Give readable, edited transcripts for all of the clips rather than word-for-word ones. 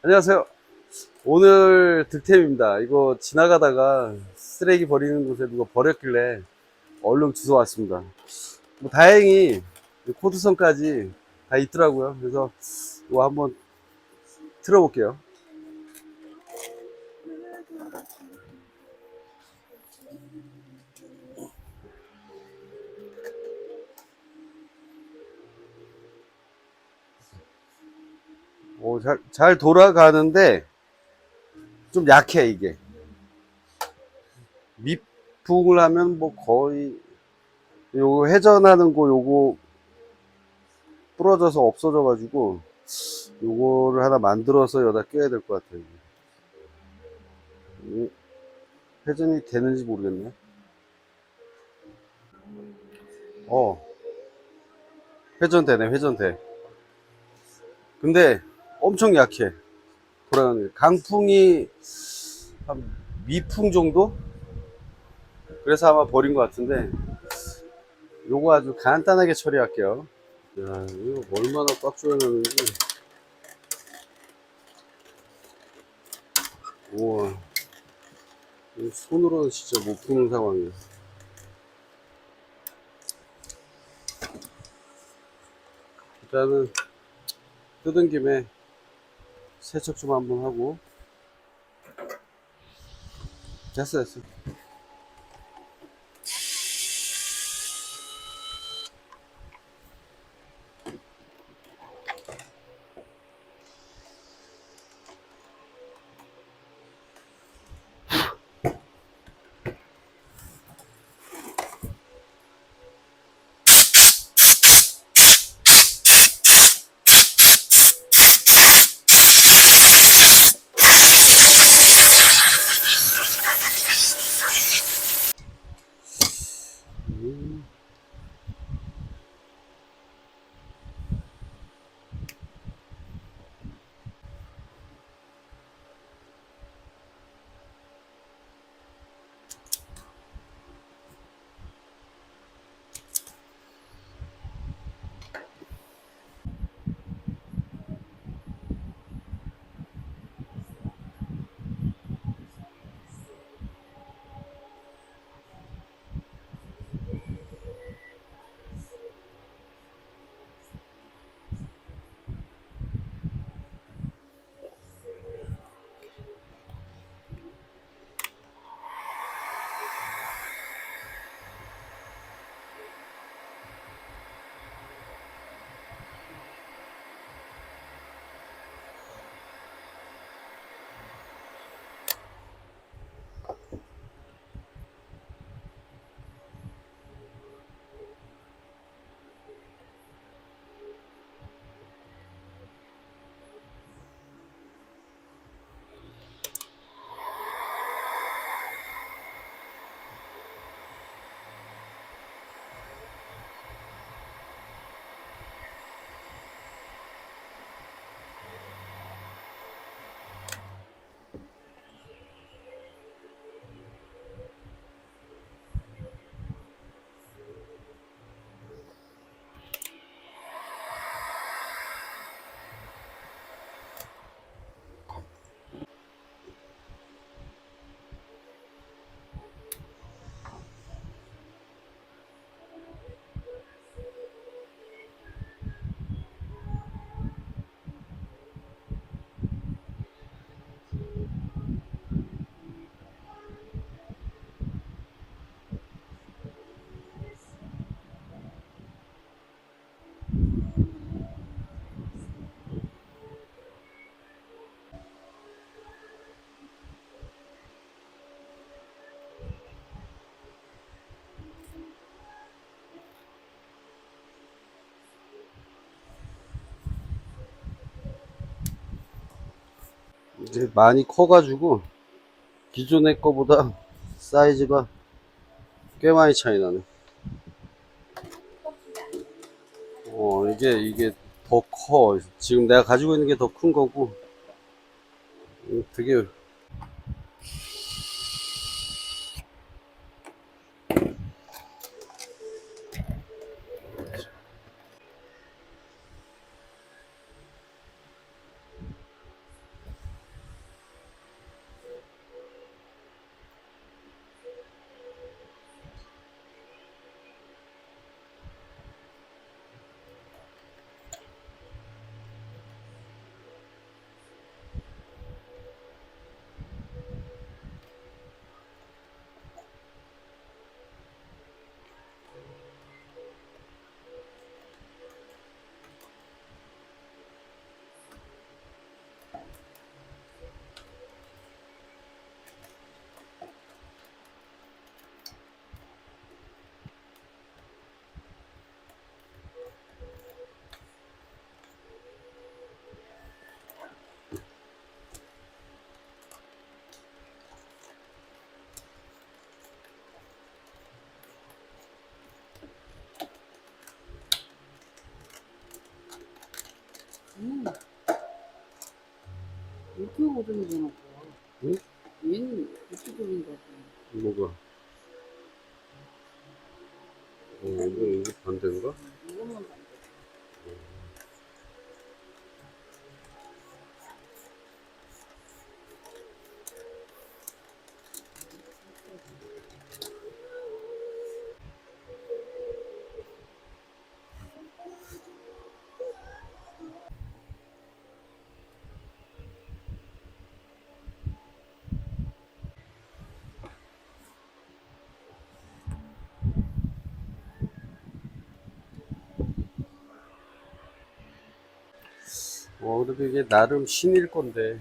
안녕하세요. 오늘 득템입니다. 이거 지나가다가 쓰레기 버리는 곳에 누가 버렸길래 얼른 주워 왔습니다. 뭐 다행히 코드선까지 다 있더라고요. 그래서 이거 한번 틀어볼게요. 잘 돌아가는데 좀 약해 이게.密풍을 하면 뭐 거의 요거 회전하는 거 요거 부러져서 없어져 가지고 요거를 하나 만들어서 여기다 껴야 될 것 같아요. 회전이 되는지 모르겠네. 어, 회전되네, 회전돼. 근데 엄청 약해. 돌아가는 게. 강풍이 한 미풍 정도? 그래서 아마 버린 것 같은데, 요거 아주 간단하게 처리할게요. 야, 이거 얼마나 꽉 조여놨는지. 우와, 손으로는 진짜 못 푸는 상황이에요. 일단은 뜯은 김에 세척 좀 한번 하고. 됐어, 됐어. 이제 많이 커가지고, 기존의 거보다 사이즈가 꽤 많이 차이 나네. 이게 더 커. 지금 내가 가지고 있는 게 더 큰 거고, 되게, 이렇게 고정이 되는 거야. 응? 얘는 이렇게 돌린다고. 뭐가? 이거 반대인가? 이것만 반대. 그래도 이게 나름 신일 건데.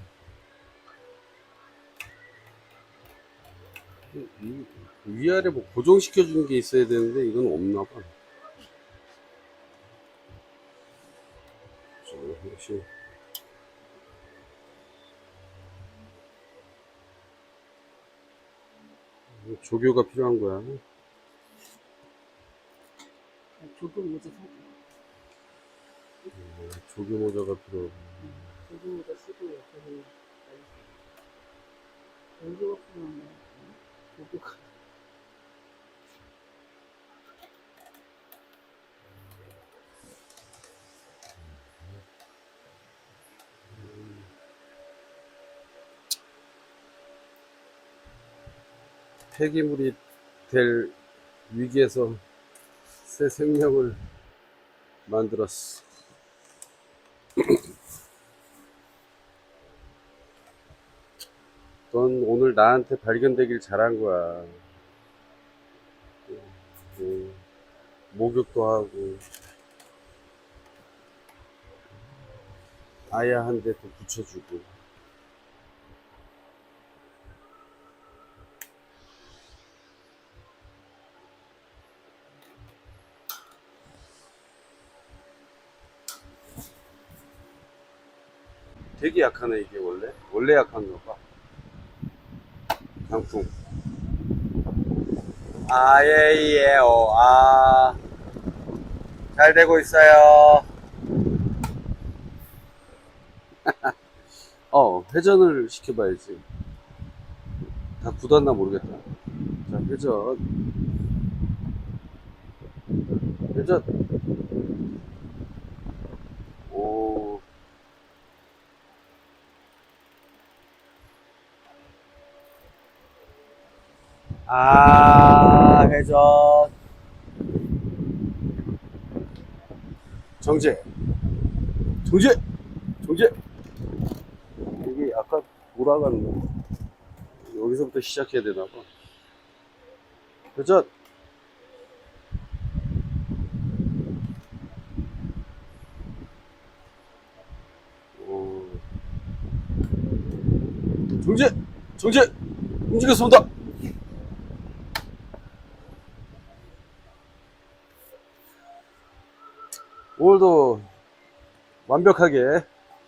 위아래 뭐 고정시켜주는 게 있어야 되는데, 이건 없나 봐. 역시. 조교가 필요한 거야. 조교 모자 사고. 조교 모자가 필요하고. 조교 모자 쓰고 옆에서 조교가 필요한 거야. 조교가. 폐기물이 될 위기에서 새 생명을 만들었어. 넌 오늘 나한테 발견되길 잘한 거야. 목욕도 하고, 아야 한 대 또 붙여주고. 되게 약하네, 이게 원래. 원래 약한가 봐. 강풍. 예요. 잘 되고 있어요. 회전을 시켜봐야지. 다 굳었나 모르겠다. 자, 회전. 회전. 오. 회전. 정제. 정제. 정제. 이게 약간 돌아가는 거. 여기서부터 시작해야 되나 봐. 회전. 오. 정제. 정제. 움직였습니다. 오늘도 완벽하게